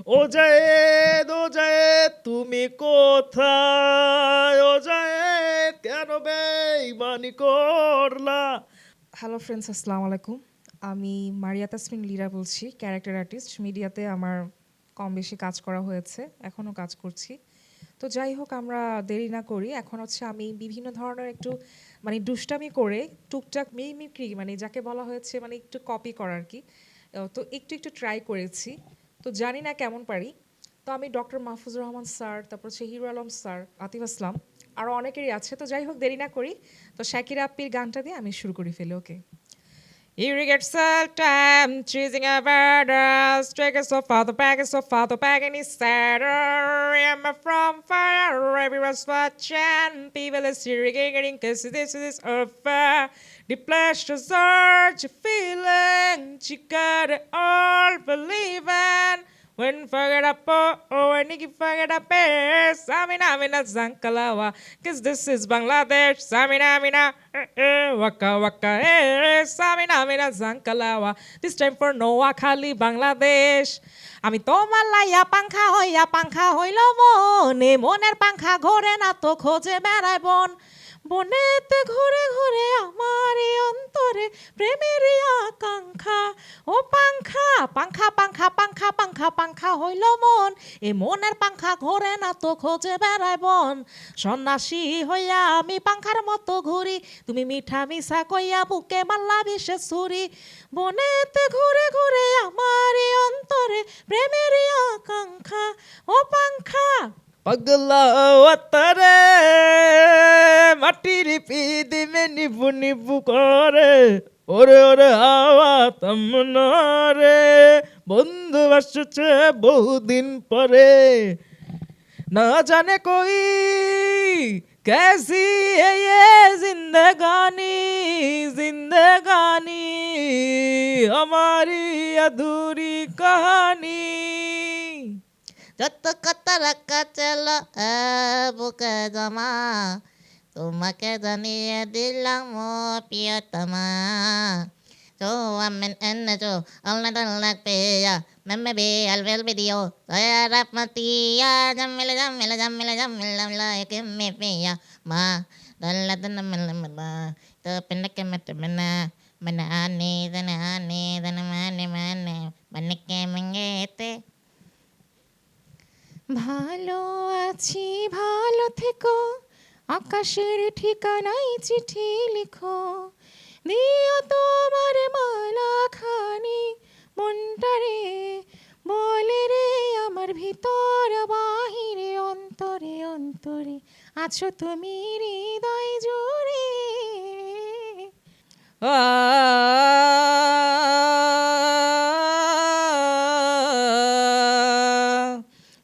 ও জায়েদ তুমি কোথায়? ও জায়েদ কেন বেঈমানি করলা? হ্যালো ফ্রেন্ডস, আসসালামু আলাইকুম। আমি মারিয়া তাসমিন লীরা বলছি, ক্যারেক্টার আর্টিস্ট। মিডিয়াতে আমার কম বেশি কাজ করা হয়েছে, এখনও কাজ করছি। তো যাই হোক, আমরা দেরি না করি। এখন হচ্ছে আমি বিভিন্ন ধরনের একটু মানে দুষ্টামি করে টুকটাক মিমিক্রি, মানে যাকে বলা হয়েছে মানে একটু কপি করা আর কি। তো একটু একটু ট্রাই করেছি, তো জানি না কেমন পারি। তো আমি ডক্টর মাহফুজুর রহমান স্যার, তারপর হচ্ছে হিরো আলম স্যার, আতিফ আসলাম, আরও অনেকেরই আছে। তো যাই হোক, দেরি না করি, তো শাকিরা আপ্পির গানটা দিয়ে আমি শুরু করি ফেলি। ওকে। You get time choosing a better strike it so far the back is so far the back and it's sadder. I'm from fire everyone's watching people are getting cause this is over the pleasure surge feeling you gotta all believe in when forget up when you forget up Samina Zankalawa cause this is Bangladesh Samina Waka Waka Samina Zankalawa this time for Noakhali Bangladesh আমি তোমার লাইয়া পাংখা হইল মনে মনের পাংখা ঘোরে না তো খোঁজে বেড়ায় বন বনেতে ঘুরে ঘুরে আমার এই অন্তরে প্রেমের আকাঙ্ক্ষা ও পাংখা হইল মন এ মনের পাংখা ঘোরে না তো খোঁজে বেড়ায় বন সন্ন্যাসী হইয়া আমি পাংখার মতো ঘুরি তুমি মিঠা মিশা কইয়া বুকে মাল্লা বিষে ছুরি বনেতে ঘুরে ঘুরে আমার এই অন্তরে প্রেমের আকাঙ্ক্ষা ও পাংখা পাগলা ওয়াতারে মাটির পিদিমে নিবু নিবু করে ওরে ওরে হাওয়া থামনা রে বন্ধু আসছে বহুদিন পরে না জানে কই कैसी है ये जिंदगानी हमारी अधूरी कहानी যত কথা রাখা চলো বুকে জমা তোমাকে জানিয়ে দিলাম ও প্রিয়তমা So I'm an energy, all night on like paya. Maybe I'll will video. I rap Matia, Jamila, like me paya. Ma, the Latin Amela, the Pendacametamana, Manani, then Mani, Manicamingate. ভালো আছি ভালো থেকো আকাশের ঠিকানায় চিঠি লিখো দিও তোমার মালা খানি মনটারে বলে রে আমার ভিতর বাহিরে অন্তরে অন্তরে আছো তুমি হৃদয় জুড়ে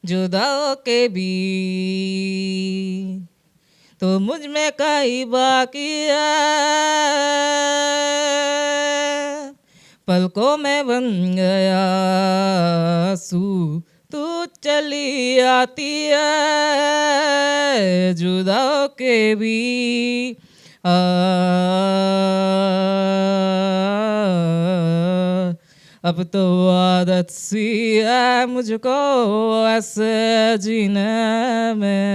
जुदाओं के भी तो मुझ में कई बाकी है पलकों में बन गया आंसू तू चली आती है जुदाओं के भी अब तो आदत सी है मुझको ऐसे जीने में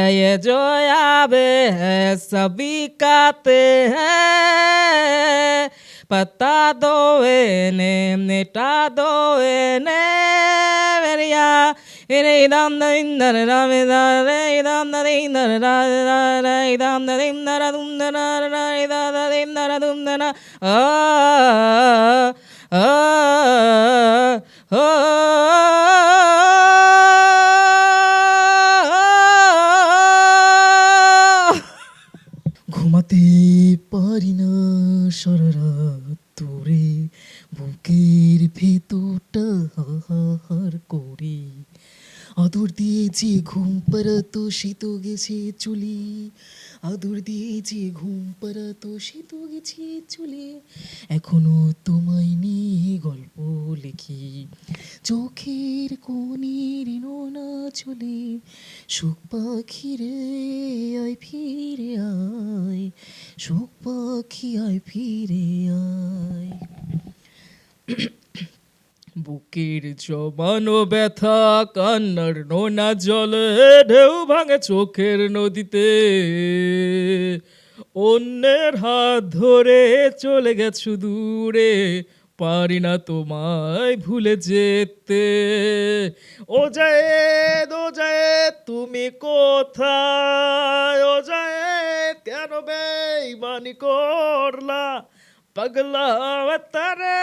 ये जो याबे है सभी काते हैं पता दो ने मिटा दो ने मेरिया इरे दम दिन दर दम रे दम दिन दर रे दम दिन दर दुम दर रे दिन दर दुम दर आ आ आ ঘুমাতে পারি না সারা রাত তোরে বুকের ভেতরটা হাহার করে আদর দিয়েছি ঘুম পাড়াতো শীত গেছে চুলি আদর দিয়ে যে ঘুম পাড়াতো সে তো গেছে চলে, এখনো তোমায় নিয়ে গল্প লিখি, চোখের কোণের নোনা চলে, সুখ পাখি রে আয় ফিরে আয়, সুখ পাখি আয় ফিরে আয়। বুকের জমানো ব্যথা কান্নার নোনা জলে ঢেউ ভাঙে চোখের নদীতে, অন্যের হাত ধরে চলে গেছো দূরে, পারি না তোমায় ভুলে যেতে। ও জায়েদ তুমি কোথায়, ও জায়েদ কেন বেইমানি করলা, পাগলা তারে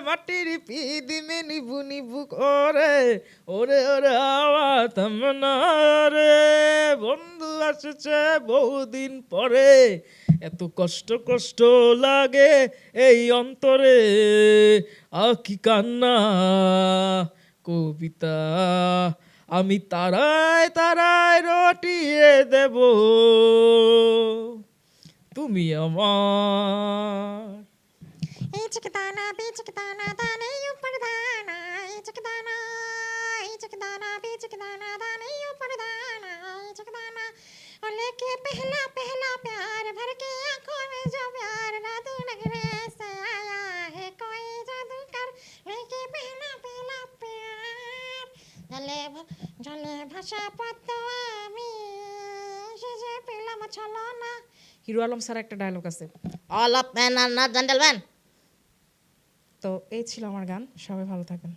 মাটির পিদিমে নিবু নিবু করে, ওরে ওরে আওয়াজ থামনা রে, বন্ধু আসছে বহুদিন পরে, এত কষ্ট কষ্ট লাগে এই অন্তরে, আকি কান্না কবিতা আমি তারায় তারায় রটিয়ে দেব, তুমি আমার। इचक दाना बीचक दाना दाने ऊपर दाना, इचक दाना बीचक दाना दाने ऊपर दाना, इचक दाना और लेके पहला पहला प्यार भर के आंखों में जो प्यार रातों नगरे से आया है कोई जादूगर, लेके पहला पहला प्यार जले भाषा पत्तो আমি সে পেলাম চলো না। হিরো আলম স্যার একটা ডায়লগ আছে। All of man are not gentleman. তো এই ছিল আমার গান, সবাই ভালো থাকেন।